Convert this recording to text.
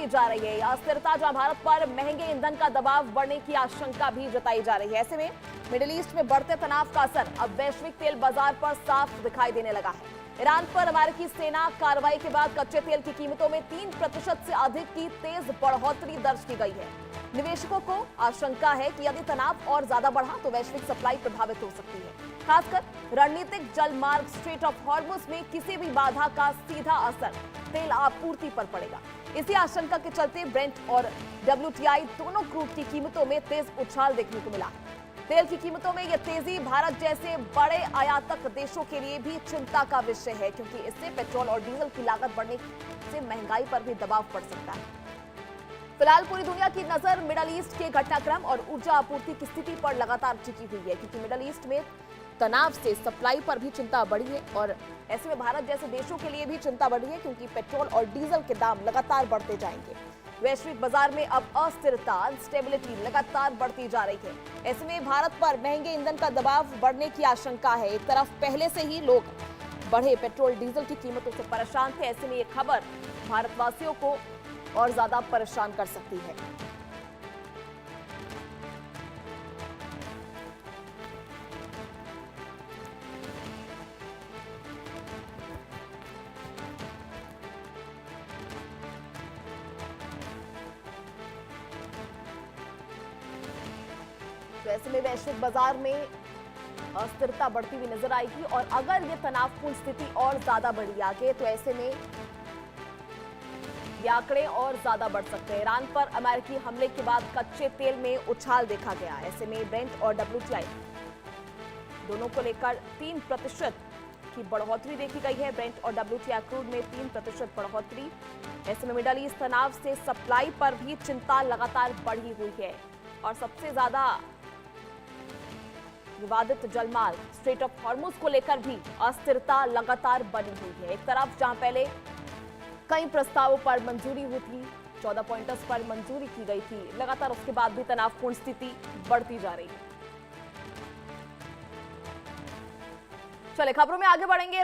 बढ़ती जा रही है। अस्थिरता जहां भारत पर महंगे ईंधन का दबाव बढ़ने की आशंका भी जताई जा रही है। ऐसे में मिडिल ईस्ट में बढ़ते तनाव का असर अब वैश्विक तेल बाजार पर साफ दिखाई देने लगा है। ईरान पर अमेरिकी सेना कार्रवाई के बाद कच्चे तेल की कीमतों में 3% से अधिक की तेज बढ़ोतरी दर्ज की गई है। निवेशकों को आशंका है कि यदि तनाव और ज्यादा बढ़ा तो वैश्विक सप्लाई प्रभावित हो सकती है। खासकर रणनीतिक जलमार्ग स्ट्रेट ऑफ हॉर्मुज में किसी भी बाधा का सीधा असर तेल आपूर्ति पर पड़ेगा। इसी आशंका के चलते ब्रेंट और WTI दोनों क्रूड की कीमतों में तेज उछाल देखने को मिला। तेल की कीमतों में यह तेजी भारत जैसे बड़े आयातक देशों के लिए भी चिंता का विषय है, क्योंकि इससे पेट्रोल और डीजल की लागत बढ़ने से महंगाई पर भी दबाव पड़ सकता है। फिलहाल पूरी दुनिया की नजर मिडल ईस्ट के घटनाक्रम और ऊर्जा आपूर्ति की स्थिति पर लगातार टिकी हुई है, क्योंकि मिडल ईस्ट में तनाव से सप्लाई पर भी चिंता बढ़ी है और ऐसे में भारत जैसे देशों के लिए भी चिंता बढ़ी है, क्योंकि पेट्रोल और डीजल के दाम लगातार बढ़ते जाएंगे। वैश्विक बाजार में अब अस्थिरता अनस्टेबिलिटी लगातार बढ़ती जा रही है। ऐसे में भारत पर महंगे ईंधन का दबाव बढ़ने की आशंका है। एक तरफ पहले से ही लोग बढ़े पेट्रोल डीजल की कीमतों से परेशान थे, ऐसे में ये खबर भारतवासियों को और ज्यादा परेशान कर सकती है। तो ऐसे में वैश्विक बाजार में अस्थिरता बढ़ती हुई नजर आएगी और अगर ये तनावपूर्ण स्थिति और ज्यादा बढ़ी आगे तो ऐसे में ये आंकड़े और ज्यादा बढ़ सकते हैं। ईरान पर अमेरिकी हमले के बाद कच्चे तेल में उछाल देखा गया। ऐसे में ब्रेंट और WTI दोनों को लेकर 3% की बढ़ोतरी देखी गई है। ब्रेंट और WTI क्रूड में 3% बढ़ोतरी। ऐसे में मिडल ईस्ट तनाव से सप्लाई पर भी चिंता लगातार बढ़ी हुई है और सबसे ज्यादा विवादित जलमार्ग स्ट्रेट ऑफ हॉर्मुज को लेकर भी अस्थिरता लगातार बनी हुई है। एक तरफ जहां पहले कई प्रस्तावों पर मंजूरी हुई थी, 14 पॉइंटर्स पर मंजूरी की गई थी, लगातार उसके बाद भी तनावपूर्ण स्थिति बढ़ती जा रही है। चले खबरों में आगे बढ़ेंगे।